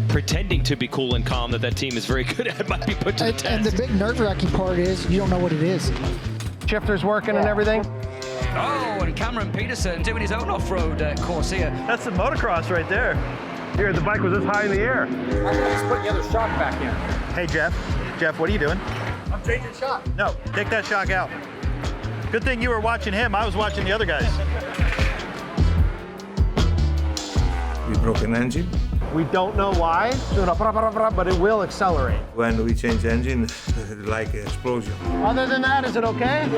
Pretending to be cool and calm that team is very good at might be put to the test. And the big nerve-wracking part is you don't know what it is. Shifters working and everything. Oh, and Cameron Peterson doing his own off-road course here. That's the motocross right there. Here, the bike was this high in the air. I'm just putting the other shock back in. Hey, Jeff. Jeff, what are you doing? I'm changing shock. No, take that shock out. Good thing you were watching him. I was watching the other guys. We broke an engine. We don't know why, but it will accelerate. When we change engine, like an explosion. Other than that, is it okay?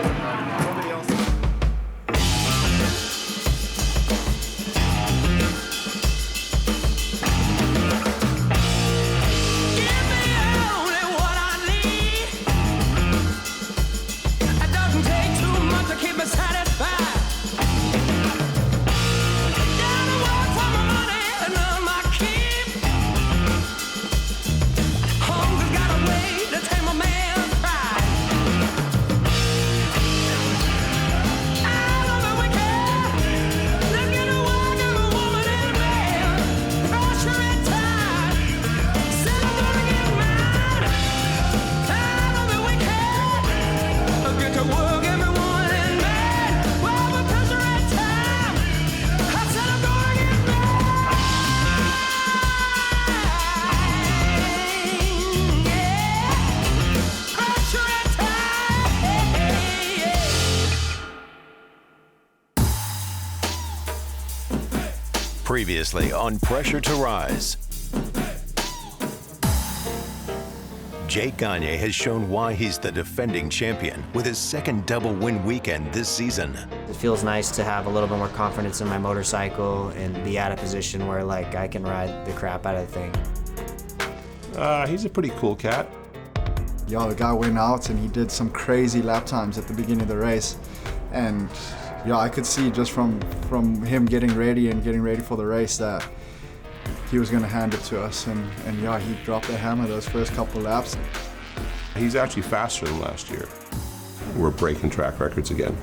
Previously on Pressure to Rise. Jake Gagne has shown why he's the defending champion with his second double win weekend this season. It feels nice to have a little bit more confidence in my motorcycle and be at a position where like I can ride the crap out of the thing. He's a pretty cool cat. Yeah, the guy went out and he did some crazy lap times at the beginning of the race. And yeah, I could see just from him getting ready for the race that he was going to hand it to us. And yeah, he dropped the hammer those first couple of laps. He's actually faster than last year. We're breaking track records again.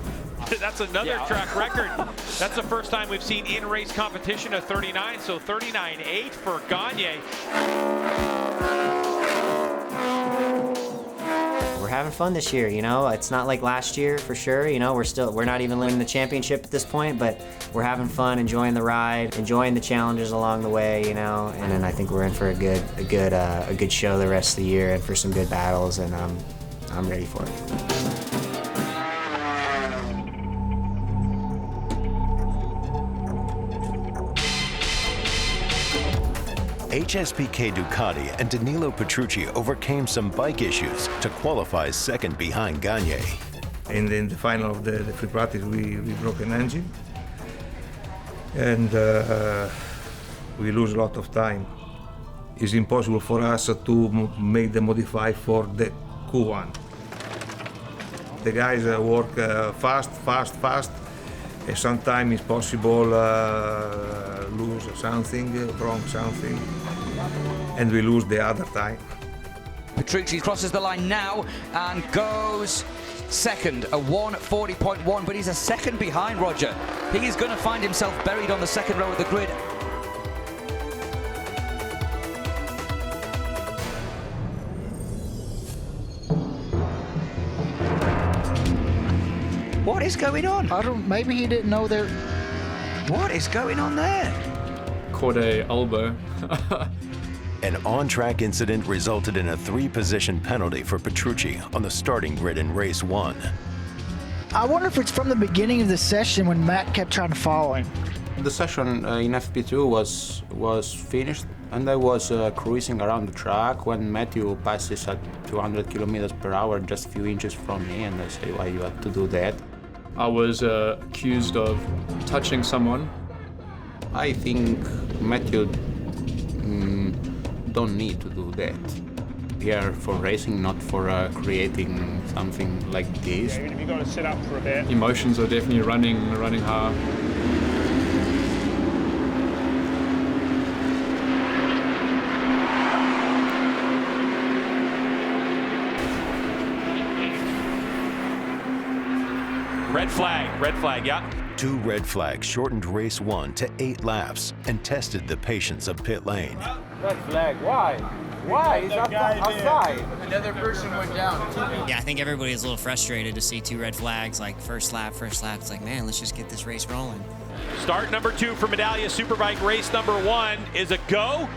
That's another track record. That's the first time we've seen in-race competition of 39, so 39.8 for Gagne. We're having fun this year, you know. It's not like last year for sure, you know. We're not even winning the championship at this point, but we're having fun, enjoying the ride, enjoying the challenges along the way, you know. And then I think we're in for a good show the rest of the year and for some good battles, and I'm ready for it. HSBK Ducati and Danilo Petrucci overcame some bike issues to qualify second behind Gagne. In the final of the free practice, we broke an engine. And we lose a lot of time. It's impossible for us to make the modify for the Q1. The guys work fast. And sometimes it's possible lose something, wrong something, and we lose the other time. Petrucci crosses the line now and goes second, a 1:40.1, but he's a second behind Roger. He is going to find himself buried on the second row of the grid. What is going on? Maybe he didn't know there. What is going on there? Caught a elbow. An on-track incident resulted in a 3-position penalty for Petrucci on the starting grid in race 1. I wonder if it's from the beginning of the session when Matt kept trying to follow him. The session in FP2 was finished, and I was cruising around the track when Matthew passes at 200 kilometers per hour, just a few inches from me, and I say, why you have to do that? I was accused of touching someone. I think Matthew don't need to do that. We are for racing, not for creating something like this. Yeah, you've got to sit up for a bit. Emotions are definitely running high. Red flag, yeah. 2 red flags shortened race 1 to 8 laps and tested the patience of pit lane. Red flag, why? Why? He's outside. Another person went down. Yeah, I think everybody's a little frustrated to see 2 red flags, like first lap. It's like, man, let's just get this race rolling. Start number 2 for Medallia Superbike. Race number 1 is a go.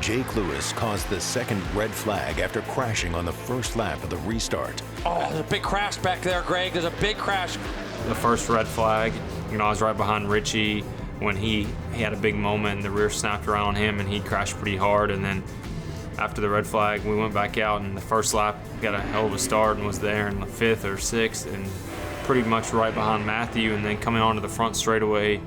Jake Lewis caused the second red flag after crashing on the first lap of the restart. Oh, there's a big crash back there, Greg. There's a big crash. The first red flag, you know, I was right behind Richie when he had a big moment and the rear snapped around on him and he crashed pretty hard. And then after the red flag, we went back out and the first lap got a hell of a start and was there in the 5th or 6th and pretty much right behind Matthew. And then coming onto the front straightaway,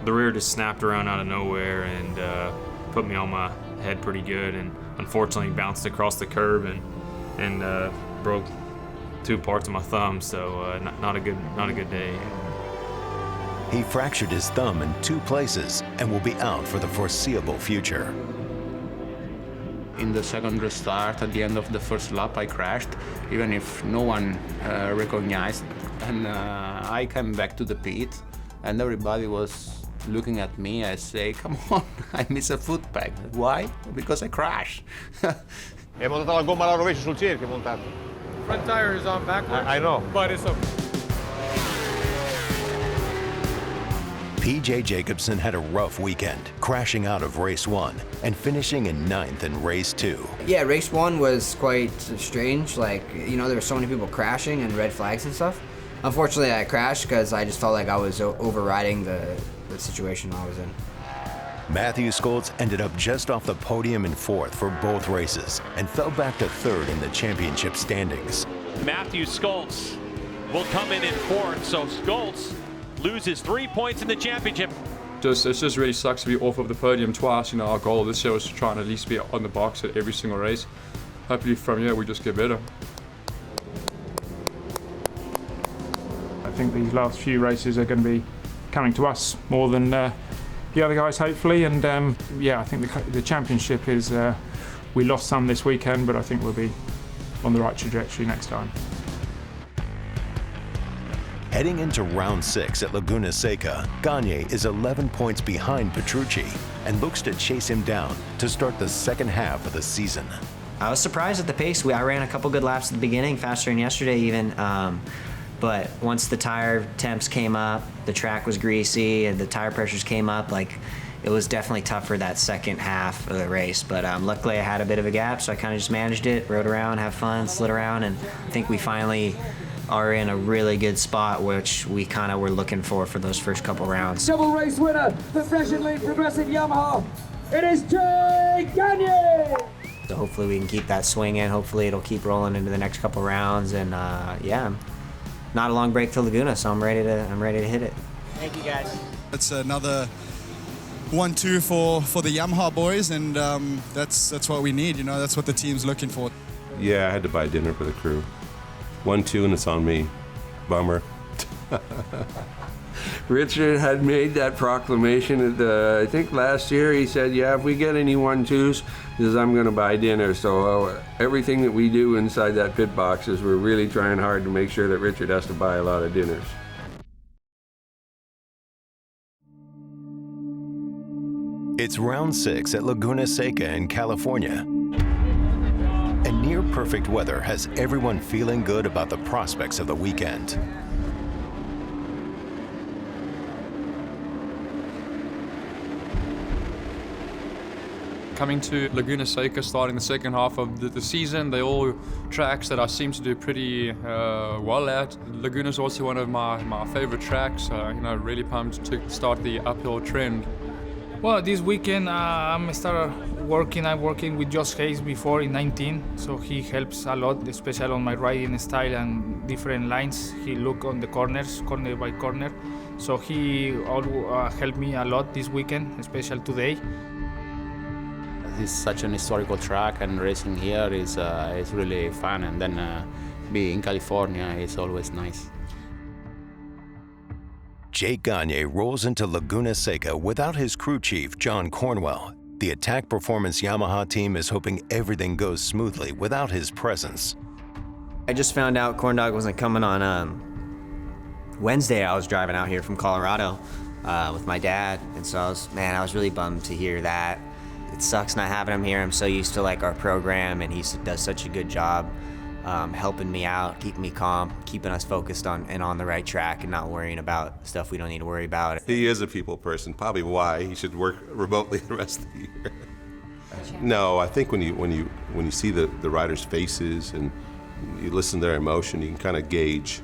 the rear just snapped around out of nowhere and put me on my head pretty good, and unfortunately bounced across the curb and broke 2 parts of my thumb. So not a good day. He fractured his thumb in 2 places and will be out for the foreseeable future. In the second restart, at the end of the first lap, I crashed, even if no one recognized. And I came back to the pit, and everybody was looking at me. I say, come on, I miss a foot peg. Why? Because I crashed. È montata la gomma alla rovescio sul cerchio, montato. Front tire is on backwards. I know. But it's okay. PJ Jacobsen had a rough weekend, crashing out of race 1 and finishing in 9th in race 2. Yeah, race 1 was quite strange. Like, you know, there were so many people crashing and red flags and stuff. Unfortunately, I crashed because I just felt like I was overriding the situation I was in. Matthew Skoltz ended up just off the podium in 4th for both races and fell back to 3rd in the championship standings. Matthew Skoltz will come in 4th, so Skoltz loses 3 points in the championship. It just really sucks to be off of the podium twice. You know, our goal this year was to try and at least be on the box at every single race. Hopefully from here we just get better. I think these last few races are going to be coming to us more than the other guys, hopefully. And yeah, I think the championship is, we lost some this weekend, but I think we'll be on the right trajectory next time. Heading into round 6 at Laguna Seca, Gagne is 11 points behind Petrucci and looks to chase him down to start the second half of the season. I was surprised at the pace. I ran a couple good laps at the beginning, faster than yesterday even. But once the tire temps came up, the track was greasy, and the tire pressures came up, like, it was definitely tougher that second half of the race. But luckily I had a bit of a gap, so I kind of just managed it, rode around, had fun, slid around, and I think we finally are in a really good spot, which we kind of were looking for those first couple rounds. Double race winner, the Fresh and Lean Progressive Yamaha, it is Jake Gagne! So hopefully we can keep that swing in. Hopefully it'll keep rolling into the next couple rounds, and yeah, not a long break to Laguna, so I'm ready to hit it. Thank you, guys. It's another 1-2 for the Yamaha boys, and that's what we need. You know, that's what the team's looking for. Yeah, I had to buy dinner for the crew. 1-2 and it's on me. Bummer. Richard had made that proclamation at I think last year. He said, yeah, if we get any 1-2s, I'm going to buy dinner. So everything that we do inside that pit box is we're really trying hard to make sure that Richard has to buy a lot of dinners. It's round 6 at Laguna Seca in California. And near-perfect weather has everyone feeling good about the prospects of the weekend. Coming to Laguna Seca, starting the second half of the season, they're all tracks that I seem to do pretty well at. Laguna's also one of my favorite tracks, you know, really pumped to start the uphill trend. Well, this weekend I'm working with Josh Hayes before in 19, so he helps a lot, especially on my riding style and different lines. He look on the corners, corner by corner, so he helped me a lot this weekend, especially today. It's such an historical track, and racing here is really fun, and then being in California is always nice. Jake Gagne rolls into Laguna Seca without his crew chief, John Cornwell. The Attack Performance Yamaha team is hoping everything goes smoothly without his presence. I just found out Corndog wasn't coming on Wednesday, I was driving out here from Colorado with my dad, and so I was really bummed to hear that. It sucks not having him here. I'm so used to like our program, and he does such a good job helping me out, keeping me calm, keeping us focused on the right track, and not worrying about stuff we don't need to worry about. He is a people person, probably why he should work remotely the rest of the year. No, I think when you see the riders' faces and you listen to their emotion, you can kind of gauge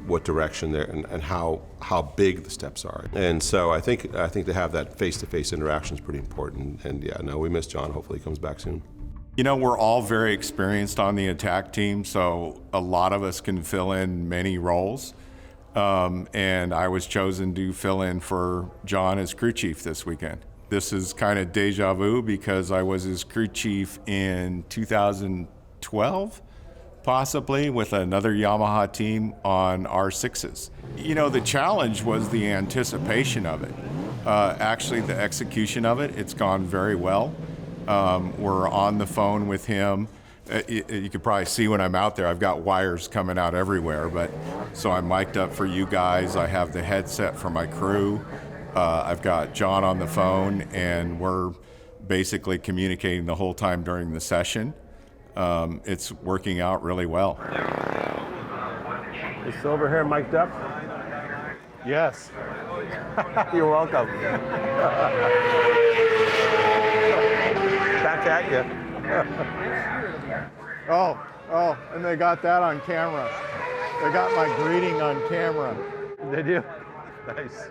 what direction they're and how big the steps are. And so I think to have that face-to-face interaction is pretty important. And yeah, no, we miss John. Hopefully he comes back soon. You know, we're all very experienced on the attack team, so a lot of us can fill in many roles. And I was chosen to fill in for John as crew chief this weekend. This is kind of deja vu because I was his crew chief in 2012, possibly, with another Yamaha team on R6s. You know, the challenge was the anticipation of it. Actually, the execution of it, it's gone very well. We're on the phone with him. You could probably see when I'm out there, I've got wires coming out everywhere, so I'm mic'd up for you guys. I have the headset for my crew. I've got John on the phone, and we're basically communicating the whole time during the session. It's working out really well. Is Silver here mic'd up? Yes. You're welcome. Back at you. Oh, and they got that on camera. They got my greeting on camera. They do? Nice.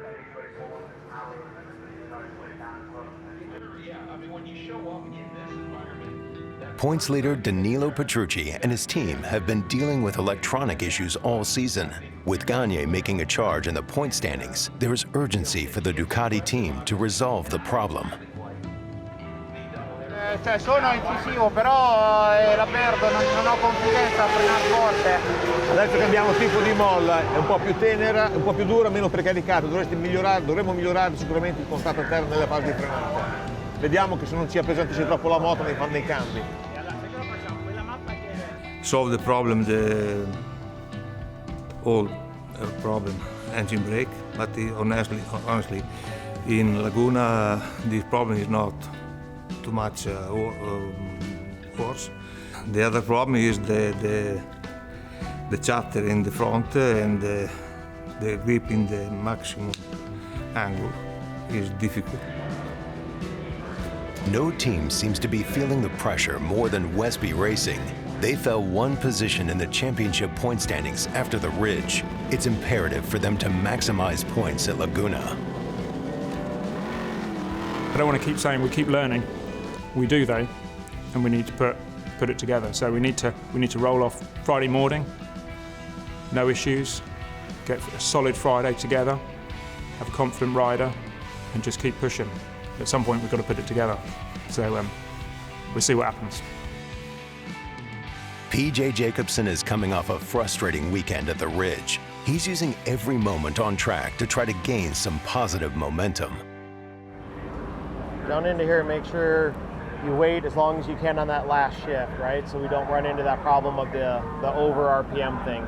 Points leader Danilo Petrucci and his team have been dealing with electronic issues all season. With Gagne making a charge in the point standings, there is urgency for the Ducati team to resolve the problem. Sono incisivo, però la perdo, non ho confidenza a frenare forte. Adesso cambiamo tipo di molla, è un po' più tenera, un po' più dura, meno precaricata. Dovremmo migliorare sicuramente il contatto interno nelle fasi di frenata. Vediamo che se non ci appesantisce troppo la moto nei cambi. Solve the problem, the old problem, engine brake. But honestly, in Laguna, this problem is not too much worse. The other problem is the chatter in the front and the grip in the maximum angle is difficult. No team seems to be feeling the pressure more than Westby Racing. They fell one position in the championship point standings after the Ridge. It's imperative for them to maximize points at Laguna. I don't want to keep saying we keep learning. We do though, and we need to put it together. So we need to roll off Friday morning, no issues, get a solid Friday together, have a confident rider, and just keep pushing. At some point we've got to put it together. So we'll see what happens. PJ Jacobsen is coming off a frustrating weekend at the Ridge. He's using every moment on track to try to gain some positive momentum. Down into here and make sure you wait as long as you can on that last shift, right? So we don't run into that problem of the over RPM thing.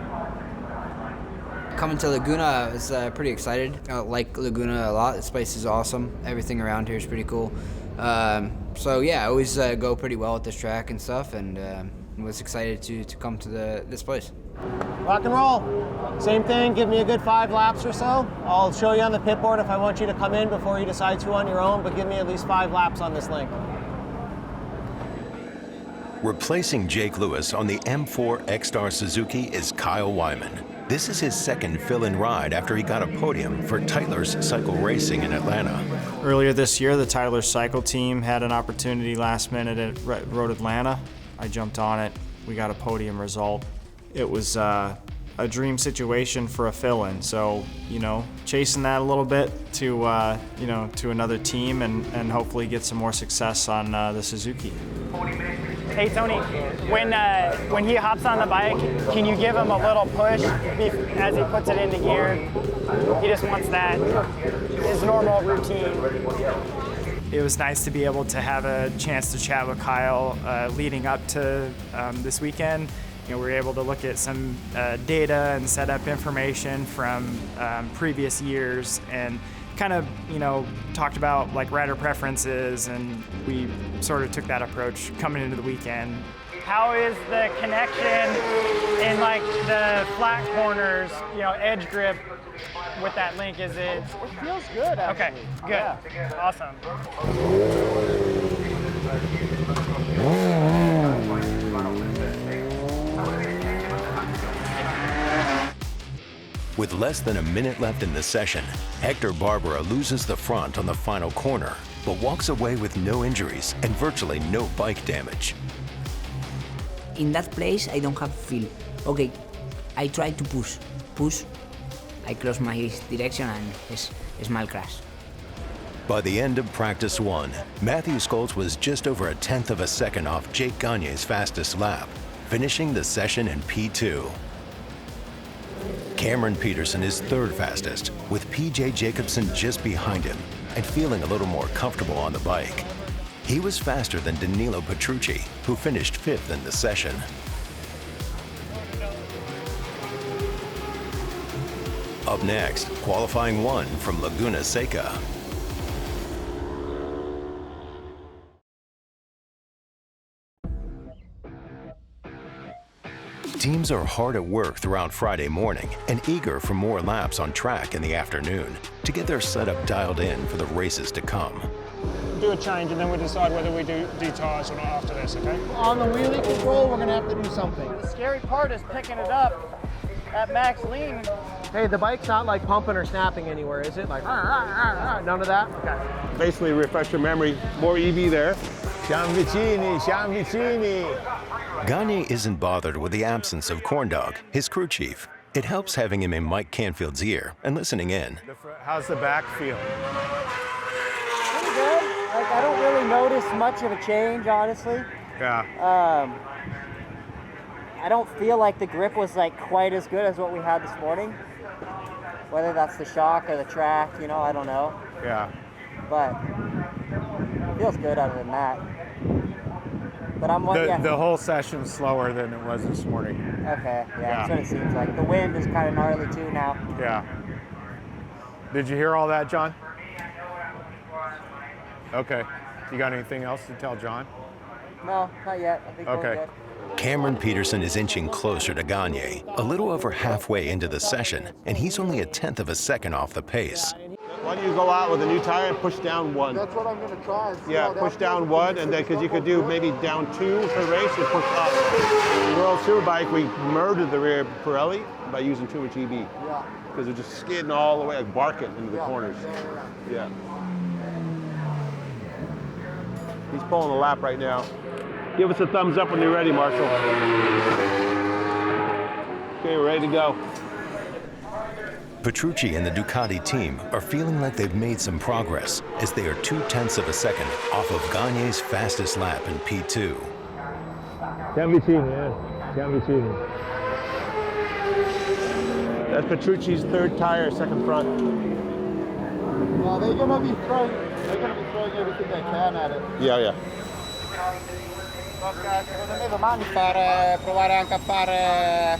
Coming to Laguna, I was pretty excited. I like Laguna a lot. This place is awesome. Everything around here is pretty cool. So yeah, I always go pretty well at this track and stuff, and was excited to come to this place. Rock and roll. Same thing, give me a good 5 laps or so. I'll show you on the pit board if I want you to come in before you decide to on your own, but give me at least 5 laps on this link. Replacing Jake Lewis on the M4 X-Star Suzuki is Kyle Wyman. This is his second fill-in ride after he got a podium for Tyler's Cycle Racing in Atlanta. Earlier this year, the Tyler Cycle team had an opportunity last minute at Road Atlanta. I jumped on it. We got a podium result. It was a dream situation for a fill-in. So, chasing that a little bit to another team and hopefully get some more success on the Suzuki. Hey Tony, when he hops on the bike, can you give him a little push as he puts it into gear? He just wants that, his normal routine. It was nice to be able to have a chance to chat with Kyle leading up to this weekend we were able to look at some data and set up information from previous years and kind of, talked about like rider preferences, and we sort of took that approach coming into the weekend. How is the connection in like the flat corners, edge grip with that link? Is it? It feels good, actually. Okay, good. Yeah. Awesome. With less than a minute left in the session, Hector Barbera loses the front on the final corner, but walks away with no injuries and virtually no bike damage. In that place, I don't have feel. Okay, I try to push. I close my direction and small crash. By the end of practice 1, Matthew Scholz was just over a tenth of a second off Jake Gagne's fastest lap, finishing the session in P2. Cameron Peterson is third fastest, with PJ Jacobsen just behind him and feeling a little more comfortable on the bike. He was faster than Danilo Petrucci, who finished 5th in the session. Up next, qualifying 1 from Laguna Seca. Teams are hard at work throughout Friday morning and eager for more laps on track in the afternoon to get their setup dialed in for the races to come. Do a change and then we'll decide whether we do tyres or not after this, okay? On the wheelie control, we're going to have to do something. The scary part is picking it up at max lean. Hey, the bike's not like pumping or snapping anywhere, is it? Like, none of that? Okay. Basically, refresh your memory, more EV there. Siamo vicini. Gagne isn't bothered with the absence of Corndog, his crew chief. It helps having him in Mike Canfield's ear and listening in. How's the back feel? Pretty good. Like, I don't really notice much of a change, honestly. Yeah. I don't feel like the grip was like quite as good as what we had this morning. Whether that's the shock or the track, I don't know. Yeah. But it feels good other than that. But I'm the whole session's slower than it was this morning. Okay, yeah, that's what it seems like. The wind is kind of gnarly too now. Yeah. Did you hear all that, John? Okay. You got anything else to tell John? No, not yet. I think we're good. Cameron Peterson is inching closer to Gagne, a little over halfway into the session, and he's only a tenth of a second off the pace. Why don't you go out with a new tire and push down 1? That's what I'm going to try. Yeah, push down 1, and then because you could do maybe down 2 for the race and push up. The World Superbike, we murdered the rear Pirelli by using too much EV. Yeah. Because they're just skidding all the way, like barking into the corners. Yeah. He's pulling a lap right now. Give us a thumbs up when you're ready, Marshall. Okay, we're ready to go. Petrucci and the Ducati team are feeling like they've made some progress as they are 0.2 of a second off of Gagne's fastest lap in P2. Siamo vicini, Siamo vicini. That's Petrucci's third tire, second front. Well, they're gonna be throwing everything they can at it. Yeah. Secondo me domani provare anche a fare.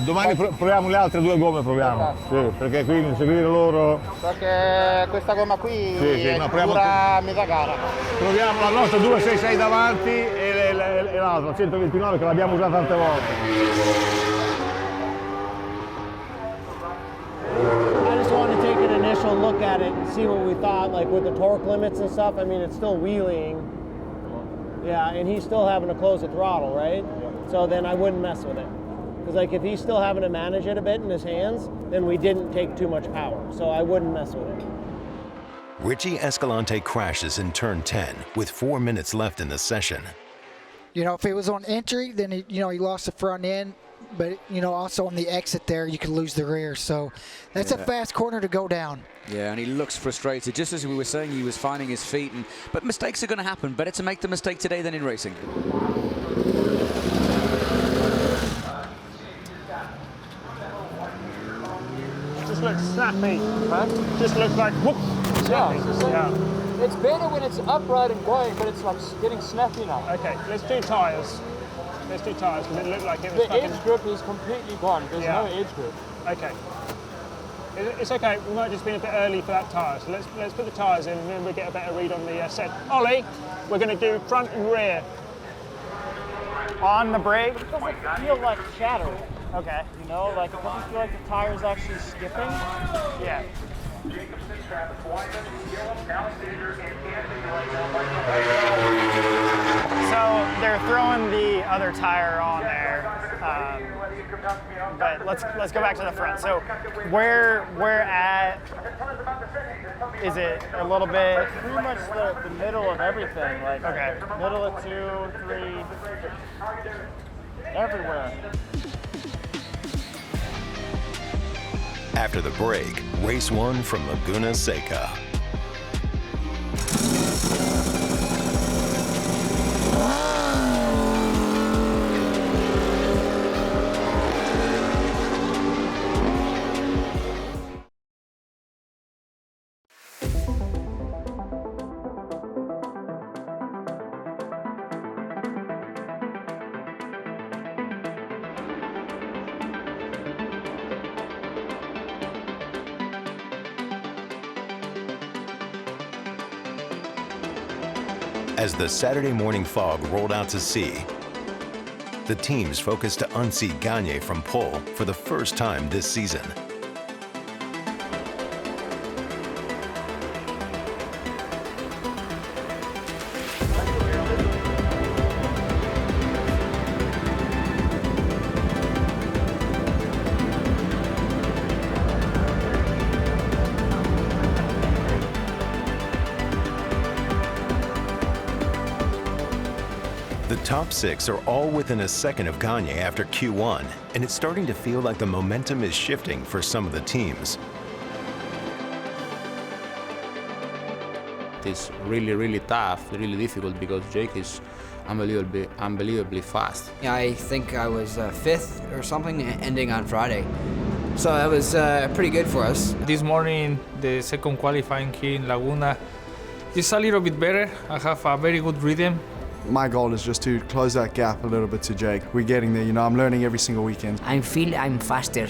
Domani proviamo le altre 2 gomme, proviamo. Sì, perché qui seguire loro. Perché questa gomma qui sì, dura metà gara. Proviamo la nostra 266 davanti e l'altra 129 che l'abbiamo usata tante volte. I just want to take an initial look at it and see what we thought, like with the torque limits and stuff. I mean, it's still wheeling. Yeah, and he's still having to close the throttle, right? So then I wouldn't mess with it. Because like if he's still having to manage it a bit in his hands, then we didn't take too much power. So I wouldn't mess with it. Richie Escalante crashes in turn 10 with 4 minutes left in the session. If it was on entry, then he lost the front end. But, also on the exit there, you could lose the rear. So that's a fast corner to go down. Yeah, and he looks frustrated. Just as we were saying, he was finding his feet. But mistakes are going to happen. Better to make the mistake today than in racing. Just looks snappy. Huh? Just looks like whoop. Yeah. It's better when it's upright and going, but it's like getting snappy now. Okay, let's do tyres. Let's do tyres because it looked like it was The edge grip is completely gone. There's no edge grip. Okay. It's okay. We might have just been a bit early for that tyre. So let's put the tyres in and then we'll get a better read on the set. Ollie, we're going to do front and rear. On the brake? It doesn't feel like shattering. Okay. You know, like it doesn't feel like the tire's actually skipping. Yeah. So they're throwing the other tire on there, but let's go back to the front. So where at is it a little bit? It's pretty much the middle of everything. Like middle of 2, 3, everywhere. After the break, race 1 from Laguna Seca. As the Saturday morning fog rolled out to sea, the teams focused to unseat Gagne from pole for the first time this season. The top 6 are all within a second of Gagne after Q1, and it's starting to feel like the momentum is shifting for some of the teams. It's really, really tough, really difficult because Jake is unbelievably fast. I think I was 5th or something, ending on Friday. So that was pretty good for us. This morning, the second qualifying here in Laguna is a little bit better. I have a very good rhythm. My goal is just to close that gap a little bit to Jake. We're getting there, you know, I'm learning every single weekend. I feel I'm faster.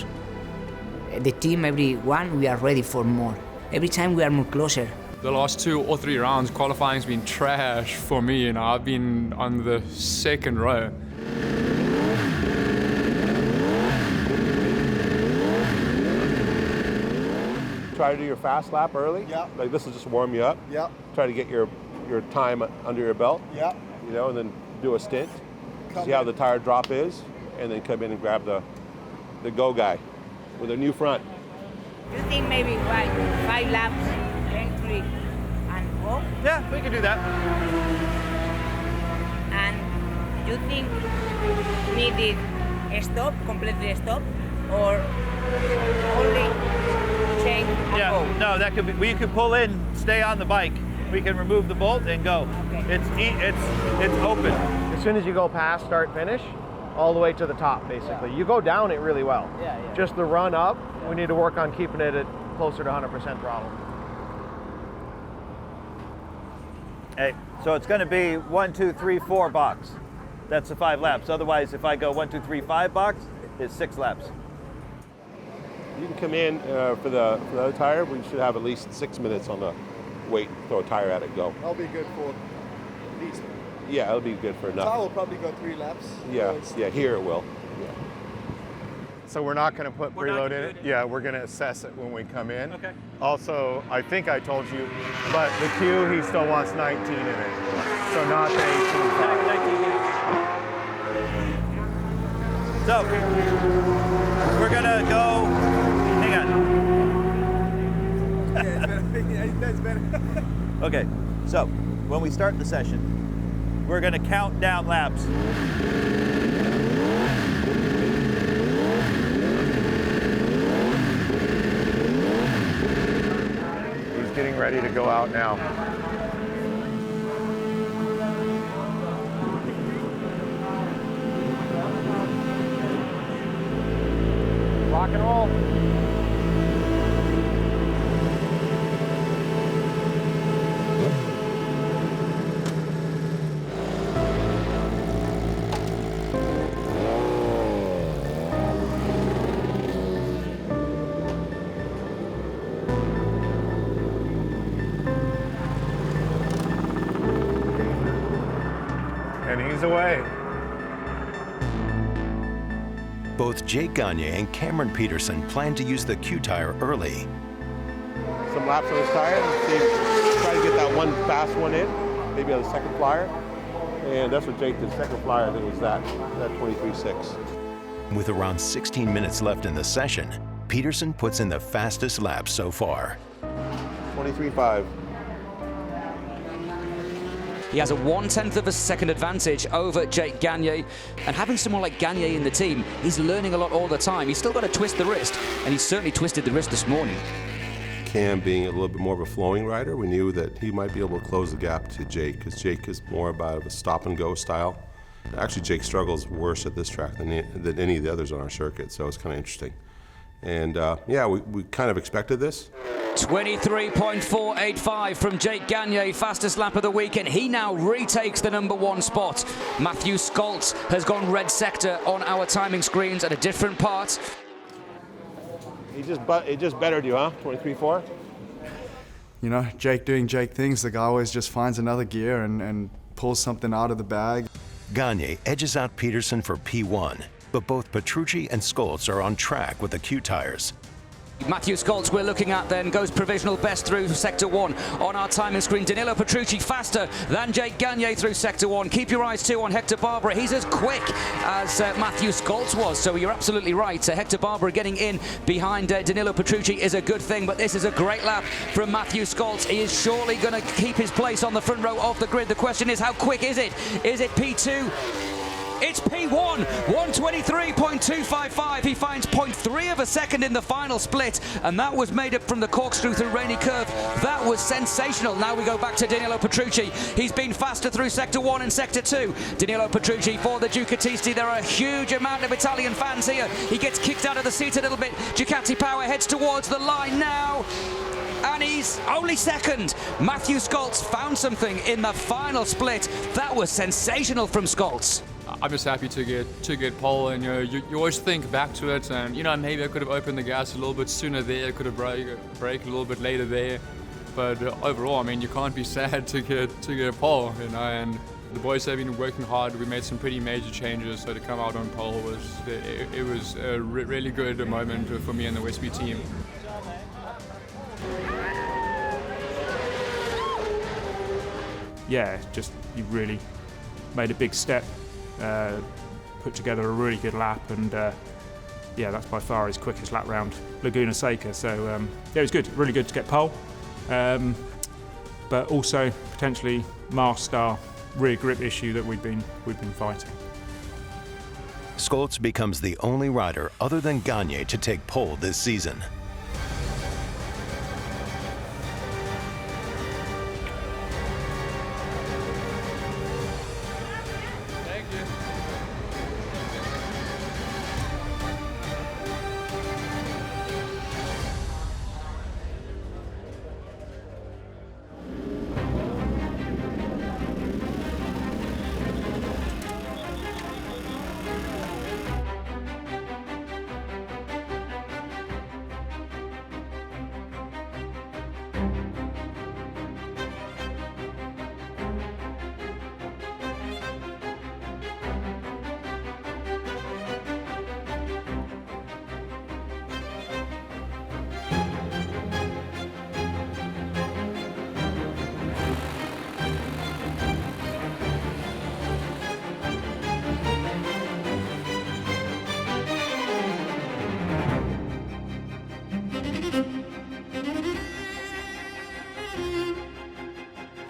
The team, everyone, we are ready for more. Every time we are more closer. The last 2 or 3 rounds, qualifying's been trash for me. You know, I've been on the second row. Try to do your fast lap early. Yeah. Like this will just warm you up. Yeah. Try to get your time under your belt. Yeah. You know, and then do a stint. Come see how in. the tire drop is, and then come in and grab the go guy with a new front. You think maybe 5 laps, entry and go? Yeah, we can do that. And you think needed a stop, completely stop, or only change and go? No, that could be. We could pull in, stay on the bike. We can remove the bolt and go. Okay. It's open. As soon as you go past start finish, all the way to the top basically. You go down it really well. Yeah. Just the run up, we need to work on keeping it at closer to 100% throttle. Hey, so it's going to be 1, 2, 3, 4 box. That's the 5 laps. Otherwise, if I go 1, 2, 3, 5 box, it's 6 laps. You can come in for the other tire. We should have at least 6 minutes on the wait, throw a tire at it, go. That'll be good for at least. Yeah, it'll be good for enough. Car will probably go 3 laps. Yeah, yeah, here it will. Yeah. So we're not going to put preload in it? Yeah, we're going to assess it when we come in. Okay. Also, I think I told you, but the Q, he still wants 19 in it. So not the 18. So, we're going to go, hang on. That's better. Okay, so when we start the session, we're going to count down laps. He's getting ready to go out now. Rock and roll. and he's away. Both Jake Gagne and Cameron Peterson plan to use the Q tire early. Some laps on his tire, try to get that one fast one in, maybe on the second flyer. And that's what Jake did, second flyer, I think it was that 23.6. With around 16 minutes left in the session, Peterson puts in the fastest lap so far. 23.5. He has a 1/10 of a second advantage over Jake Gagne, and having someone like Gagne in the team, he's learning a lot all the time. He's still got to twist the wrist, and he certainly twisted the wrist this morning. Cam being a little bit more of a flowing rider, we knew that he might be able to close the gap to Jake, because Jake is more about a stop-and-go style. Actually, Jake struggles worse at this track than any of the others on our circuit, so it's kind of interesting. And yeah, we kind of expected this. 23.485 from Jake Gagne, fastest lap of the weekend. He now retakes the #1 spot. Matthew Scholz has gone red sector on our timing screens at a different part. He just bettered you, huh? 23.4? You know, Jake doing Jake things, the guy always just finds another gear and pulls something out of the bag. Gagne edges out Peterson for P1, but both Petrucci and Scholz are on track with the Q tires. Matthew Scholz we're looking at then goes provisional best through sector 1 on our timing screen. Danilo Petrucci faster than Jake Gagne through sector 1. Keep your eyes too on Hector Barbera. He's as quick as Matthew Scholz was, so you're absolutely right. Hector Barbera getting in behind Danilo Petrucci is a good thing, but this is a great lap from Matthew Scholz. He is surely going to keep his place on the front row of the grid. The question is, how quick is it? Is it P2? It's P1, 123.255. He finds 0.3 of a second in the final split, and that was made up from the corkscrew through Rainy Curve. That was sensational. Now we go back to Danilo Petrucci. He's been faster through Sector 1 and Sector 2. Danilo Petrucci for the Ducatisti. There are a huge amount of Italian fans here. He gets kicked out of the seat a little bit. Ducati Power heads towards the line now. And he's only second. Matthew Scholz found something in the final split. That was sensational from Scholz. I'm just happy to get pole, and you always think back to it, and maybe I could have opened the gas a little bit sooner there, could have brake a little bit later there, but overall, I mean, you can't be sad to get pole, and the boys have been working hard. We made some pretty major changes, so to come out on pole was a really good moment for me and the Westby team. Yeah, just you really made a big step. Put together a really good lap, and yeah, that's by far his quickest lap round Laguna Seca. So yeah, it was good, really good to get pole, but also potentially masked our rear grip issue that we've been fighting. Scholz becomes the only rider other than Gagne to take pole this season.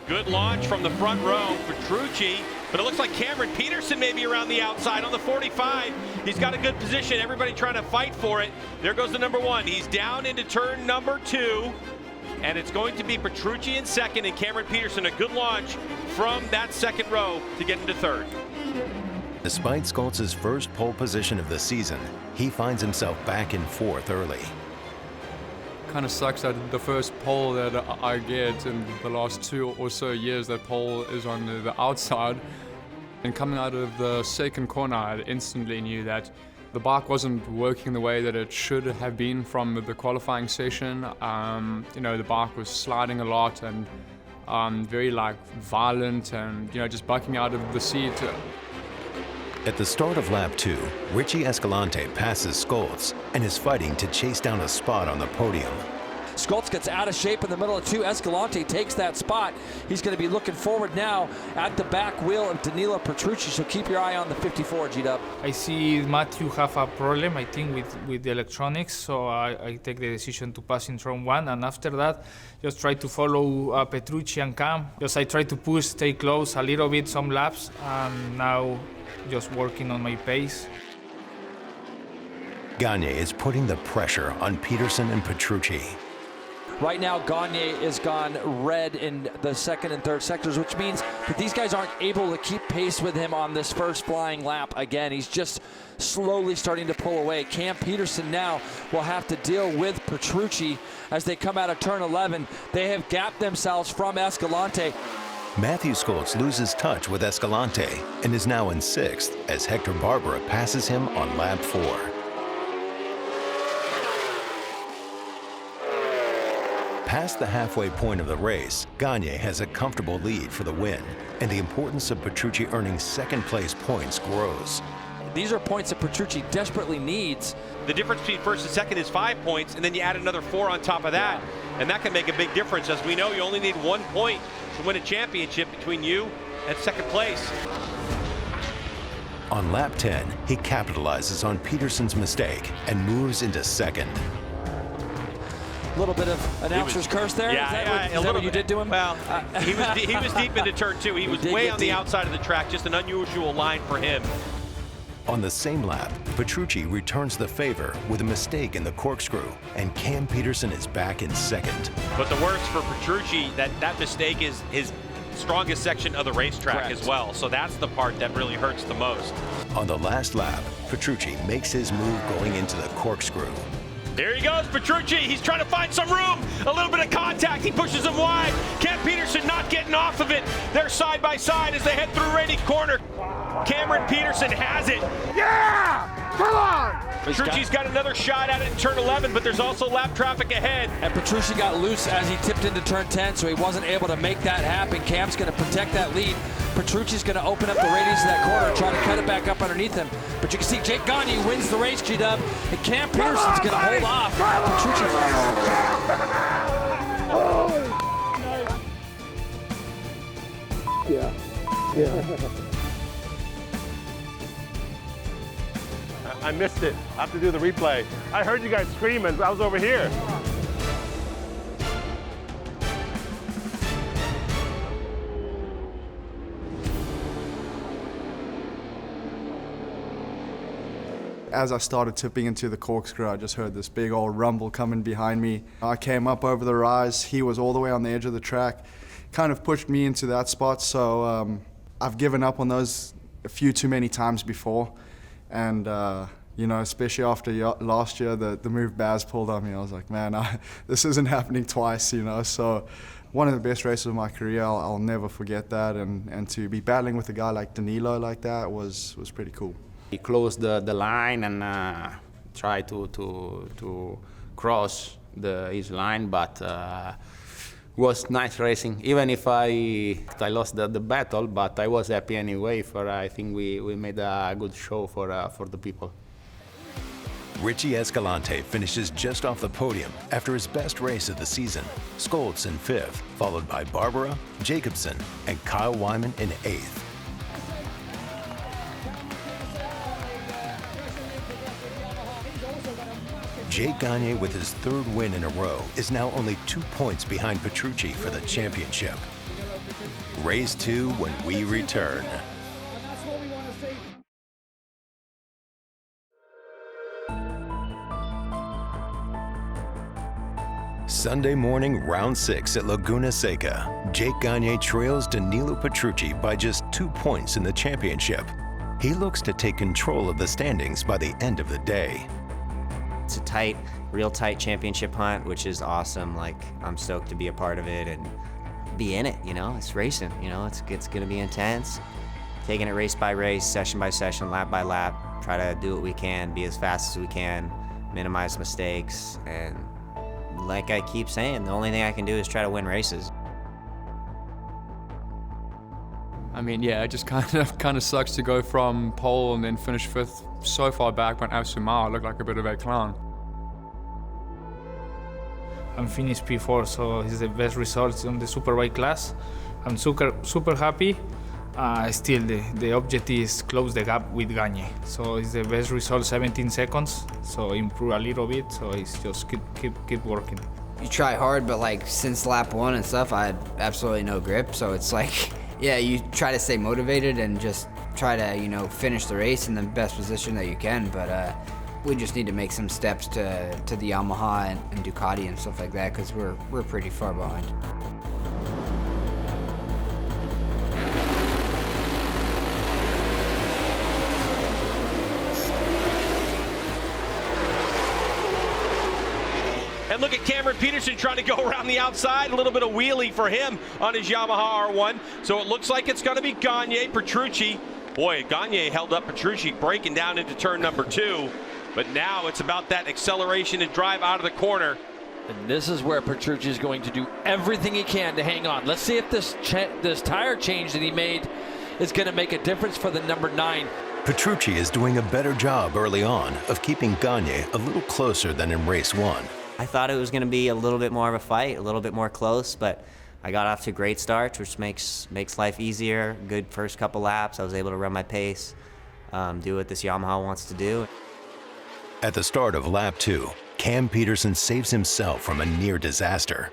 Good launch from the front row, Petrucci, but it looks like Cameron Peterson may be around the outside on the 45. He's got a good position, everybody trying to fight for it. There goes the #1. He's down into turn #2, and it's going to be Petrucci in second and Cameron Peterson. A good launch from that second row to get into third. Despite Scholz's first pole position of the season, he finds himself back in fourth early. Kind of sucks that the first pole that I get in the last 2 or so years, that pole is on the outside. And coming out of the second corner, I instantly knew that the bike wasn't working the way that it should have been from the qualifying session. The bike was sliding a lot, and very like violent and just bucking out of the seat. At the start of lap 2, Richie Escalante passes Scholz and is fighting to chase down a spot on the podium. Scholz gets out of shape in the middle of 2. Escalante takes that spot. He's going to be looking forward now at the back wheel of Danilo Petrucci, so keep your eye on the 54, G-Dub. I see Matthew have a problem, I think, with the electronics, so I take the decision to pass in turn 1, and after that, just try to follow Petrucci and Cam. I try to push, stay close a little bit, some laps, and now just working on my pace. Gagne is putting the pressure on Peterson and Petrucci. Right now, Gagne is gone red in the second and third sectors, which means that these guys aren't able to keep pace with him on this first flying lap. Again, he's just slowly starting to pull away. Cam Peterson now will have to deal with Petrucci as they come out of turn 11. They have gapped themselves from Escalante. Matthew Scholz loses touch with Escalante and is now in 6th as Hector Barbera passes him on lap 4. Past the halfway point of the race, Gagne has a comfortable lead for the win, and the importance of Petrucci earning second-place points grows. These are points that Petrucci desperately needs. The difference between first and second is 5 points, and then you add another 4 on top of that, and that can make a big difference. As we know, you only need 1 point to win a championship between you and second place. On lap 10, he capitalizes on Peterson's mistake and moves into second. A little bit of announcer's curse there. Yeah, is that what you did to him? Well, he was deep into turn 2. He was way on the outside of the track, just an unusual line for him. On the same lap, Petrucci returns the favor with a mistake in the corkscrew, and Cam Peterson is back in second. But the worst for Petrucci, that mistake is his strongest section of the racetrack as well. So that's the part that really hurts the most. On the last lap, Petrucci makes his move going into the corkscrew. Here he goes, Petrucci. He's trying to find some room. A little bit of contact. He pushes him wide. Cam Peterson not getting off of it. They're side by side as they head through Rainy Corner. Cameron Peterson has it. Yeah! Come on! Petrucci's got another shot at it in turn 11, but there's also lap traffic ahead. And Petrucci got loose as he tipped into turn 10, so he wasn't able to make that happen. Cam's going to protect that lead. Petrucci's going to open up the radius of that corner and try to cut it back up underneath him. But you can see Jake Gagne wins the race, G-Dub, and Cam Peterson's going to hold off. Petrucci. Yeah. I missed it. I have to do the replay. I heard you guys screaming. I was over here. As I started tipping into the corkscrew, I just heard this big old rumble coming behind me. I came up over the rise. He was all the way on the edge of the track. Kind of pushed me into that spot, so I've given up on those a few too many times before. And, especially after last year, the move Baz pulled on me, I was like, man, this isn't happening twice, So one of the best races of my career, I'll never forget that. And to be battling with a guy like Danilo like that was pretty cool. He closed the line and tried to cross his line, but was nice racing. Even if I lost the battle, but I was happy anyway. I think we made a good show for the people. Richie Escalante finishes just off the podium after his best race of the season. Scholz in 5th, followed by Barbera, Jacobsen, and Kyle Wyman in 8th. Jake Gagne, with his 3rd win in a row, is now only 2 points behind Petrucci for the championship. Race 2 when we return. Sunday morning, round 6 at Laguna Seca. Jake Gagne trails Danilo Petrucci by just 2 points in the championship. He looks to take control of the standings by the end of the day. It's a real tight championship hunt, which is awesome. I'm stoked to be a part of it and be in it, It's racing, It's going to be intense. Taking it race by race, session by session, lap by lap. Try to do what we can, be as fast as we can, minimize mistakes. And like I keep saying, the only thing I can do is try to win races. I mean, yeah, it just kind of sucks to go from pole and then finish 5th so far back, but absolute mile, I look like a bit of a clown. I'm finished P4, so it's the best results on the Superbike class. I'm super happy. Still, the objective is close the gap with Gagne. So it's the best result, 17 seconds. So improve a little bit. So it's just keep working. You try hard, but like since lap 1 and stuff, I had absolutely no grip. So it's like, yeah, you try to stay motivated and just try to, you know, finish the race in the best position that you can. But we just need to make some steps to the Yamaha and Ducati and stuff like that, because we're pretty far behind. And look at Cameron Peterson trying to go around the outside. A little bit of wheelie for him on his Yamaha R1. So it looks like it's going to be Gagne, Petrucci. Boy, Gagne held up Petrucci breaking down into turn number 2. But now it's about that acceleration and drive out of the corner. And this is where Petrucci is going to do everything he can to hang on. Let's see if this tire change that he made is going to make a difference for the number 9. Petrucci is doing a better job early on of keeping Gagne a little closer than in race 1. I thought it was going to be a little bit more of a fight, a little bit more close, but I got off to a great start, which makes life easier. Good first couple laps. I was able to run my pace, do what this Yamaha wants to do. At the start of lap 2, Cam Peterson saves himself from a near disaster.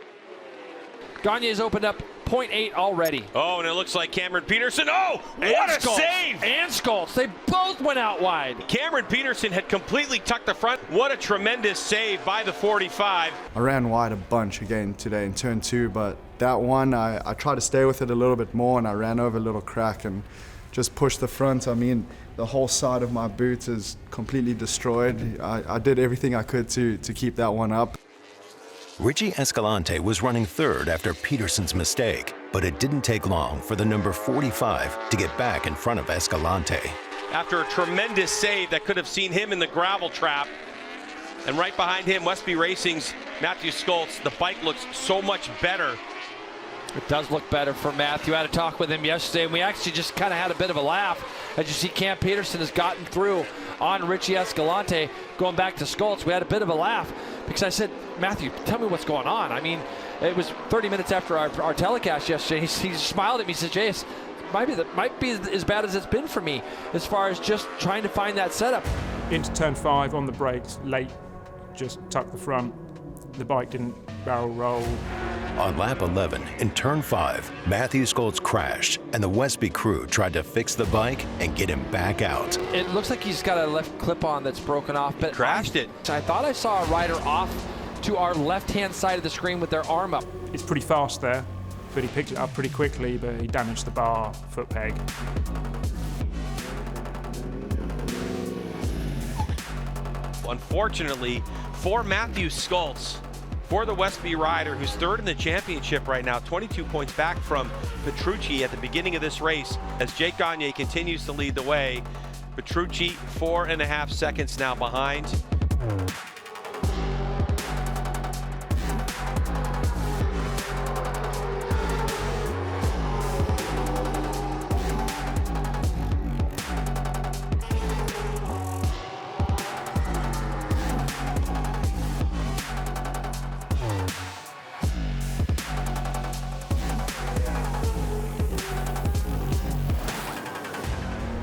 Gagne's opened up 0.8 already. Oh, and it looks like Cameron Peterson. Oh, what a save! And Skoltz, they both went out wide. Cameron Peterson had completely tucked the front. What a tremendous save by the 45. I ran wide a bunch again today in turn 2, but that one, I tried to stay with it a little bit more, and I ran over a little crack and just pushed the front. I mean, the whole side of my boot is completely destroyed. I did everything I could to keep that one up. Richie Escalante was running 3rd after Peterson's mistake, but it didn't take long for the number 45 to get back in front of Escalante. After a tremendous save that could have seen him in the gravel trap. And right behind him, Westby Racing's Matthew Skoltz. The bike looks so much better. It does look better for Matthew. I had a talk with him yesterday, and we actually just kind of had a bit of a laugh. As you see, Cam Peterson has gotten through on Richie Escalante. Going back to Skoltz, we had a bit of a laugh because I said, Matthew, tell me what's going on. I mean, it was 30 minutes after our telecast yesterday. He smiled at me and said, Jace, might be as bad as it's been for me as far as just trying to find that setup. Into turn 5 on the brakes, late, just tucked the front. The bike didn't barrel roll. On lap 11, in turn 5, Matthew Skoltz crashed, and the Westby crew tried to fix the bike and get him back out. It looks like he's got a left clip-on that's broken off, but crashed it. I thought I saw a rider off to our left-hand side of the screen with their arm up. It's pretty fast there, but he picked it up pretty quickly, but he damaged the bar foot peg. Unfortunately, for Matthew Skoltz, for the Westby rider, who's 3rd in the championship right now, 22 points back from Petrucci at the beginning of this race, as Jake Gagne continues to lead the way. Petrucci 4.5 seconds now behind.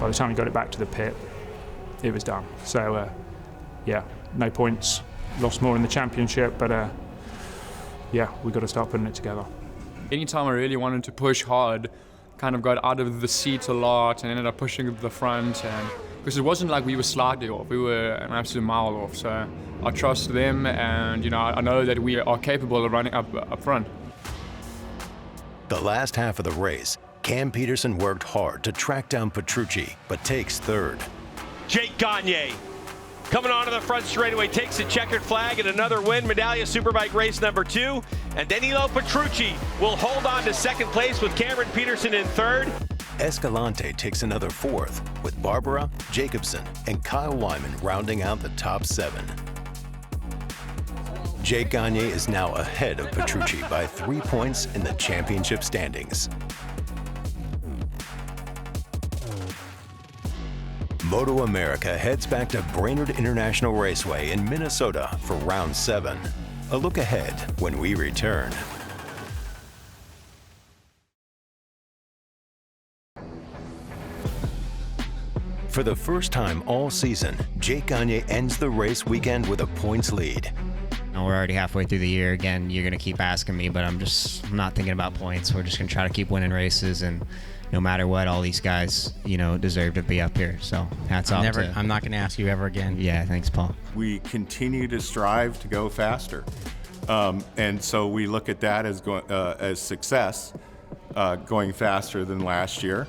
By the time we got it back to the pit, it was done. So, yeah, no points. Lost more in the championship, but yeah, we got to start putting it together. Anytime I really wanted to push hard, kind of got out of the seat a lot and ended up pushing the front. And because it wasn't like we were slightly off, we were an absolute mile off. So I trust them, and you know, I know that we are capable of running up front. The last half of the race, Cam Peterson worked hard to track down Petrucci, but takes 3rd. Jake Gagne coming onto the front straightaway, takes a checkered flag and another win. Medallia Superbike race number 2. And Danilo Petrucci will hold on to 2nd place with Cameron Peterson in 3rd. Escalante takes another 4th, with Barbara, Jacobson, and Kyle Wyman rounding out the top 7. Jake Gagne is now ahead of Petrucci by 3 points in the championship standings. MotoAmerica heads back to Brainerd International Raceway in Minnesota for round 7. A look ahead when we return. For the first time all season, Jake Gagne ends the race weekend with a points lead. We're already halfway through the year. Again, you're going to keep asking me, but I'm not thinking about points. We're just going to try to keep winning races, and no matter what, all these guys, deserve to be up here. So hats off. I'm not going to ask you ever again. Yeah, thanks, Paul. We continue to strive to go faster, and so we look at that as success, going faster than last year.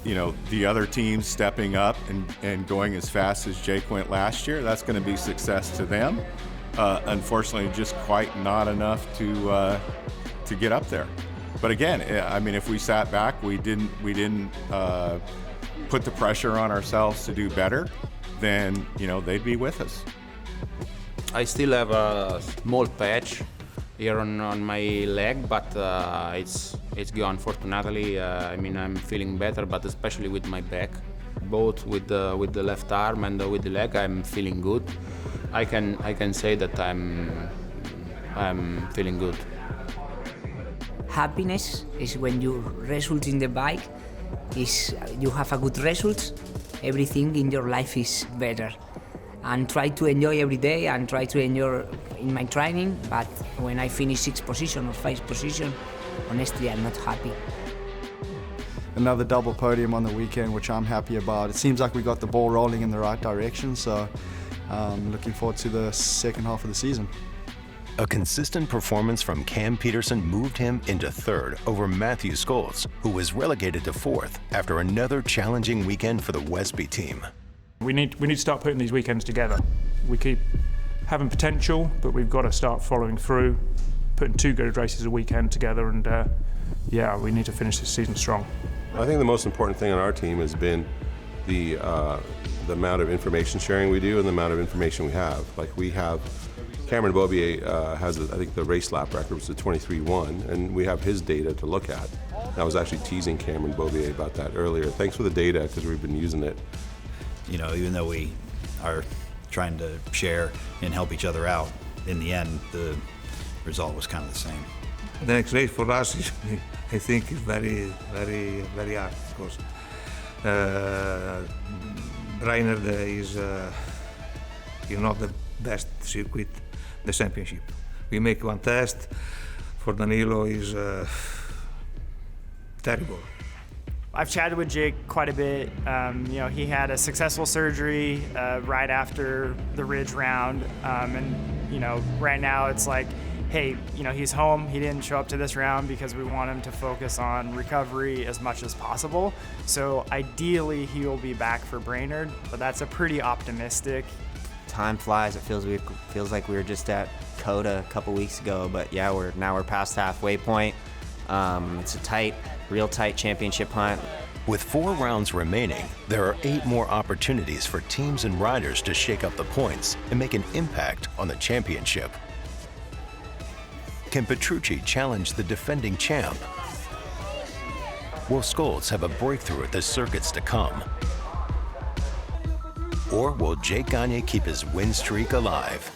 The other teams stepping up and going as fast as Jake went last year, that's going to be success to them. Unfortunately, just quite not enough to get up there. But again, I mean, if we sat back, we didn't put the pressure on ourselves to do better, then they'd be with us. I still have a small patch here on my leg, but it's gone. Fortunately, I'm feeling better, but especially with my back, both with the left arm and with the leg, I'm feeling good. I can say that I'm feeling good. Happiness is when your result in the bike is you have a good result. Everything in your life is better. And try to enjoy every day and try to enjoy in my training, but when I finish 6th position or 5th position, honestly, I'm not happy. Another double podium on the weekend, which I'm happy about. It seems like we got the ball rolling in the right direction, so looking forward to the second half of the season. A consistent performance from Cam Peterson moved him into 3rd over Matthew Scholz, who was relegated to 4th after another challenging weekend for the Westby team. We need to start putting these weekends together. We keep having potential, but we've got to start following through, putting 2 good races a weekend together, and we need to finish this season strong. I think the most important thing on our team has been the amount of information sharing we do and the amount of information we have. Like we have, Cameron Beaubier has, I think the race lap record was a 23-1, and we have his data to look at. I was actually teasing Cameron Beaubier about that earlier. Thanks for the data, because we've been using it. Even though we are trying to share and help each other out, in the end, the result was kind of the same. The next race for us, I think, is very, very, very hard, because Brainerd is not the best circuit, the championship. We make one test, for Danilo is terrible. I've chatted with Jake quite a bit. He had a successful surgery right after the Ridge round, right now it's like, hey, he's home. He didn't show up to this round because we want him to focus on recovery as much as possible. So ideally, he will be back for Brainerd, but that's a pretty optimistic. Time flies. It feels like we were just at COTA a couple weeks ago, but yeah, we're past halfway point. It's a real tight championship hunt. With 4 rounds remaining, there are 8 more opportunities for teams and riders to shake up the points and make an impact on the championship. Can Petrucci challenge the defending champ? Will Scholz have a breakthrough at the circuits to come? Or will Jake Gagne keep his win streak alive?